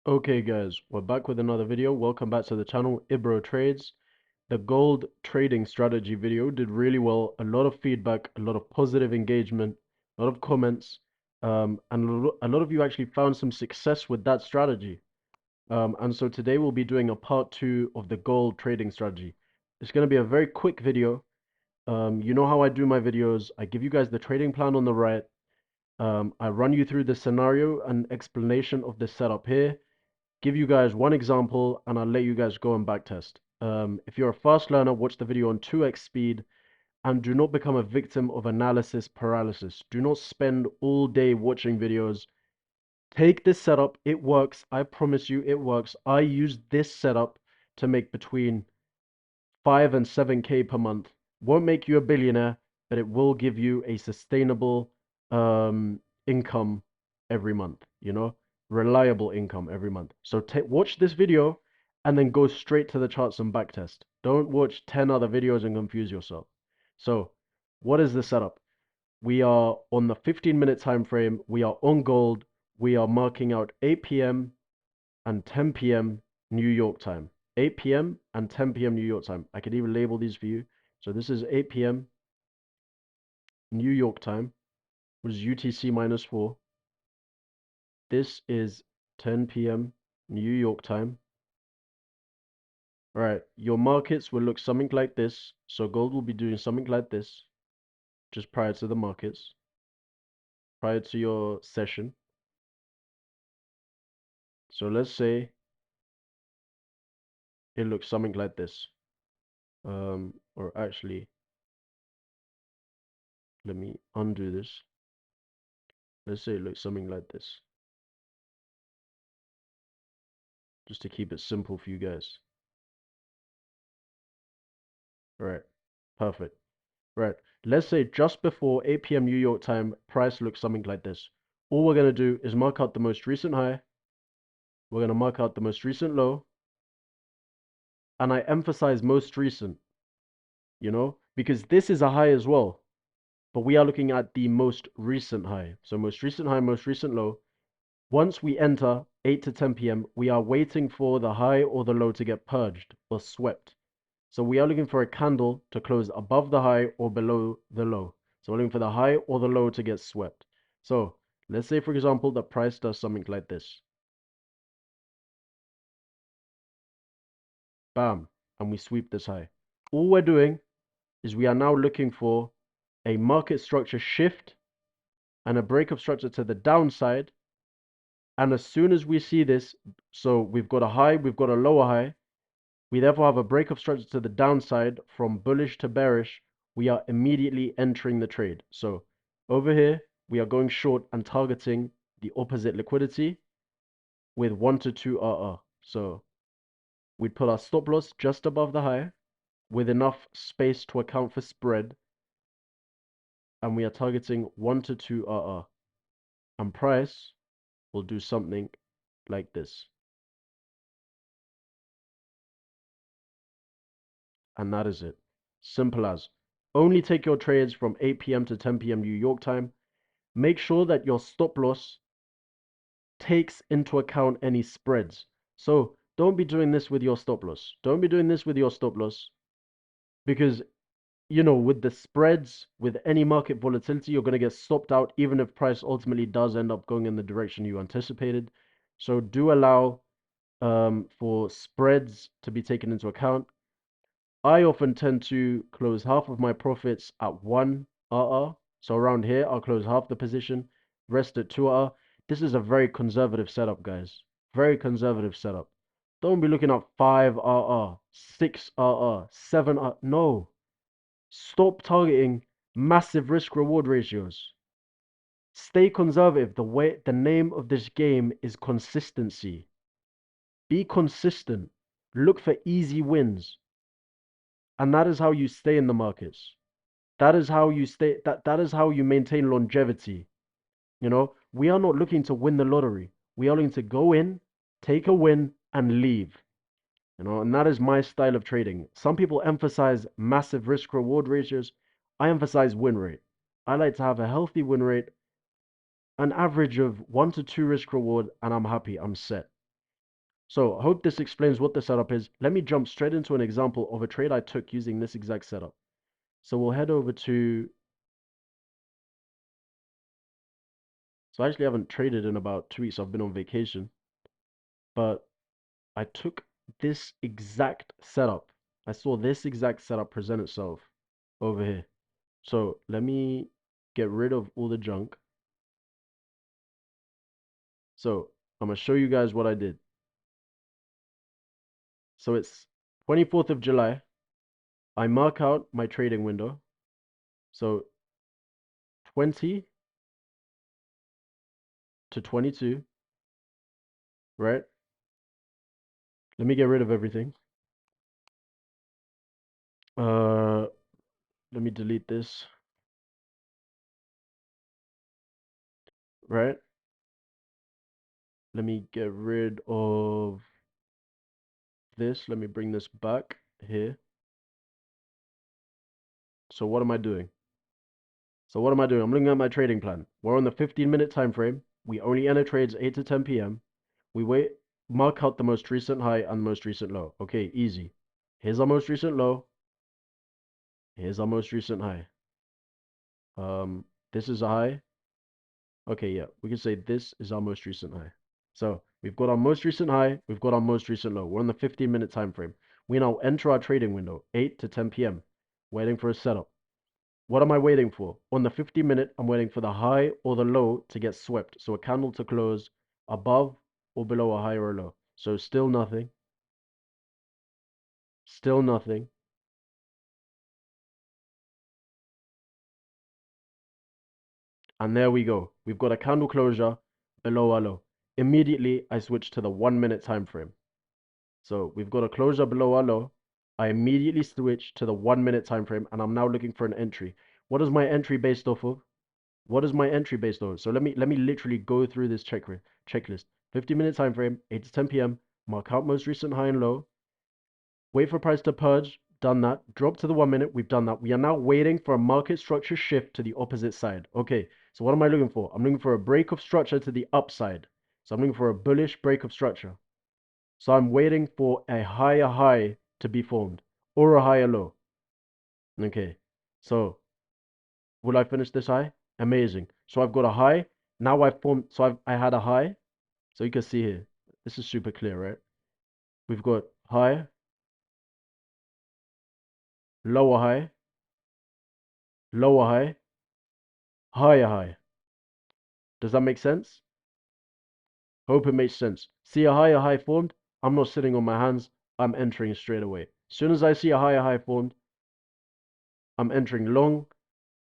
Okay guys, we're back with another video. Welcome back to the channel, Ebro Trades. The gold trading strategy video did really well. A lot of feedback, a lot of positive engagement, a lot of comments, and a lot of you actually found some success with that strategy. And so today we'll be doing a part 2 of the gold trading strategy. It's going to be a very quick video. You know how I do my videos. I give you guys the trading plan on the right. I run you through the scenario and explanation of the setup here, give you guys one example, and I'll let you guys go and backtest. If you're a fast learner, watch the video on 2x speed and do not become a victim of analysis paralysis. Do not spend all day watching videos. Take this setup. It works. I promise you it works. I use this setup to make between 5 and 7K per month. Won't make you a billionaire, but it will give you a sustainable income every month, reliable income every month. So watch this video and then go straight to the charts and backtest. Don't watch 10 other videos and confuse yourself. So what is the setup? We are on the 15-minute time frame. We are on gold. We are marking out 8 p.m. and 10 p.m. New York time. 8 p.m. and 10 p.m. New York time. I could even label these for you. So this is 8 p.m. New York time, which is UTC -4. This is 10 p.m. New York time. All right, your markets will look something like this. So gold will be doing something like this just prior to the markets, prior to your session. So let's say it looks something like this. Or actually, let me undo this. Let's say it looks something like this, just to keep it simple for you guys. Right, perfect. Right, let's say just before 8 p.m. New York time, price looks something like this. All we're going to do is mark out the most recent high. We're going to mark out the most recent low. And I emphasize most recent, because this is a high as well. But we are looking at the most recent high. So most recent high, most recent low. Once we enter 8 to 10 p.m., we are waiting for the high or the low to get purged or swept. So we are looking for a candle to close above the high or below the low. So we're looking for the high or the low to get swept. So let's say, for example, the price does something like this. Bam. And we sweep this high. All we're doing is we are now looking for a market structure shift and a break of structure to the downside. And as soon as we see this, so we've got a high, we've got a lower high, we therefore have a break of structure to the downside from bullish to bearish. We are immediately entering the trade. So over here, we are going short and targeting the opposite liquidity with 1 to 2 RR. So we'd put our stop loss just above the high with enough space to account for spread. And we are targeting 1 to 2 RR. And price will do something like this. And that is it. Simple as. Only take your trades from 8 p.m. to 10 p.m. New York time. Make sure that your stop loss takes into account any spreads. So don't be doing this with your stop loss. Don't be doing this with your stop loss because, with the spreads, with any market volatility, you're going to get stopped out even if price ultimately does end up going in the direction you anticipated. So do allow for spreads to be taken into account. I often tend to close half of my profits at 1 RR. So around here, I'll close half the position, rest at 2 RR. This is a very conservative setup, guys. Very conservative setup. Don't be looking at 5 RR, 6 RR, 7 RR. No. Stop targeting massive risk reward ratios. Stay conservative. The name of this game is consistency. Be consistent. Look for easy wins. And that is how you stay in the markets. That is how you stay. That is how you maintain longevity. We are not looking to win the lottery. We are looking to go in, take a win, and leave. And that is my style of trading. Some people emphasize massive risk reward ratios. I emphasize win rate. I like to have a healthy win rate, an average of 1 to 2 risk reward, and I'm happy. I'm set. So I hope this explains what the setup is. Let me jump straight into an example of a trade I took using this exact setup. So we'll head over to, so I actually haven't traded in about 2 weeks. I've been on vacation, but I took this exact setup. I saw this exact setup present itself over here. So let me get rid of all the junk. So I'm gonna show you guys what I did. So it's 24th of July. I mark out my trading window. So 20 to 22, right? Let me get rid of everything. Uh, Let me delete this, right? Let me get rid of this. Let me bring this back here. So what am I doing? I'm looking at my trading plan. We're on the 15-minute time frame. We only enter trades 8 to 10 p.m. We wait, mark out the most recent high and the most recent low. Okay, easy. Here's our most recent low. Here's our most recent high. This is a high. Okay, yeah, we can say this is our most recent high. So we've got our most recent high, we've got our most recent low. We're on the 15-minute time frame. We now enter our trading window, 8 to 10 p.m., waiting for a setup. What am I waiting for? On the 50-minute, I'm waiting for the high or the low to get swept. So a candle to close above or below a high or a low. So still nothing. Still nothing. And there we go. We've got a candle closure below our low. Immediately, I switch to the 1-minute time frame. So we've got a closure below our low. I immediately switch to the 1-minute time frame, and I'm now looking for an entry. What is my entry based off of? What is my entry based on? So let me literally go through this checklist. 50-minute time frame, 8 to 10 p.m. Mark out most recent high and low. Wait for price to purge. Done that. Drop to the 1-minute. We've done that. We are now waiting for a market structure shift to the opposite side. Okay. So what am I looking for? I'm looking for a break of structure to the upside. So I'm looking for a bullish break of structure. So I'm waiting for a higher high to be formed or a higher low. Okay. So will I finish this high? Amazing. So I've got a high. Now I've formed, so I had a high. So you can see here, this is super clear, right? We've got high, lower high, lower high, higher high. Does that make sense? Hope it makes sense. See a higher high formed? I'm not sitting on my hands. I'm entering straight away. As soon as I see a higher high formed, I'm entering long.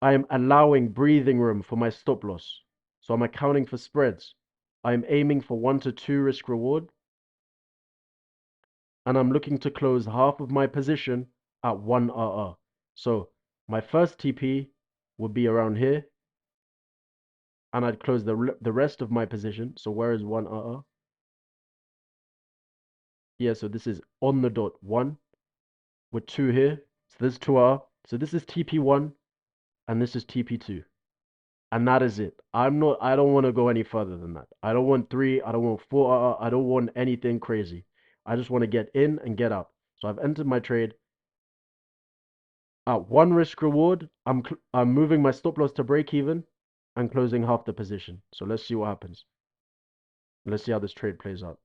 I am allowing breathing room for my stop loss. So I'm accounting for spreads. I'm aiming for 1 to 2 risk reward. And I'm looking to close half of my position at 1 RR. So my first TP would be around here. And I'd close the rest of my position. So where is 1 RR? Yeah, so this is on the dot 1 with 2 here. So this is 2 RR. So this is TP1 and this is TP2. And that is it. I don't want to go any further than that. I don't want 3, I don't want 4, I don't want anything crazy. I just want to get in and get out. So I've entered my trade at 1 risk reward. I'm moving my stop loss to break even and closing half the position. So let's see what happens. Let's see how this trade plays out.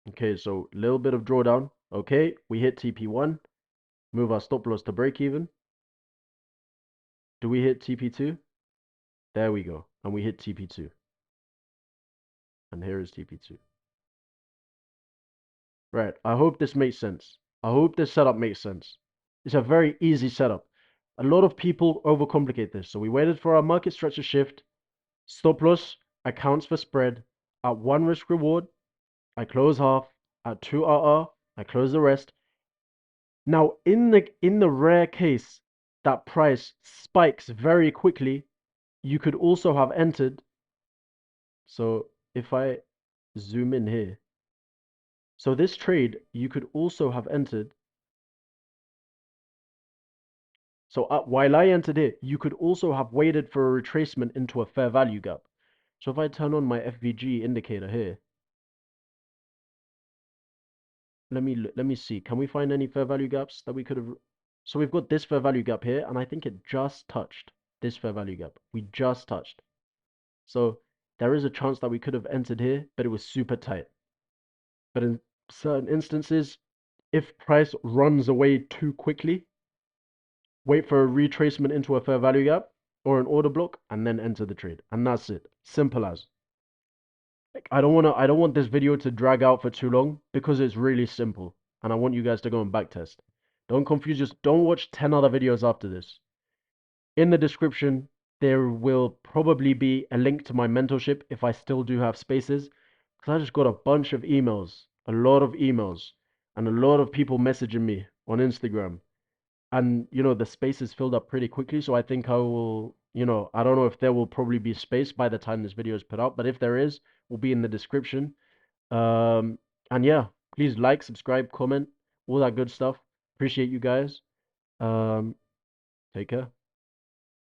Okay, so a little bit of drawdown. Okay, we hit TP1. Move our stop loss to break even. Do we hit TP2? There we go. And we hit TP2. And here is TP2. Right. I hope this makes sense. I hope this setup makes sense. It's a very easy setup. A lot of people overcomplicate this. So we waited for our market structure shift. Stop loss accounts for spread. At 1 risk reward, I close half. At 2 RR, I close the rest. Now, in the rare case that price spikes very quickly, you could also have entered. So if I zoom in here, so this trade, you could also have entered. So while I entered it, you could also have waited for a retracement into a fair value gap. So if I turn on my FVG indicator here, let me see. Can we find any fair value gaps that we could have? So we've got this fair value gap here, and I think it just touched this fair value gap. We just touched. So there is a chance that we could have entered here, but it was super tight. But in certain instances, if price runs away too quickly, wait for a retracement into a fair value gap or an order block, and then enter the trade. And that's it. Simple as. Like, I don't want this video to drag out for too long because it's really simple. And I want you guys to go and backtest. Don't confuse just don't watch 10 other videos after this. In the description, there will probably be a link to my mentorship if I still do have spaces. Because I just got a bunch of emails, a lot of emails, and a lot of people messaging me on Instagram. And, the space is filled up pretty quickly. So I think I will, I don't know if there will probably be space by the time this video is put out. But if there is, will be in the description. Um, and yeah, please like, subscribe, comment, all that good stuff. Appreciate you guys. Um, take care.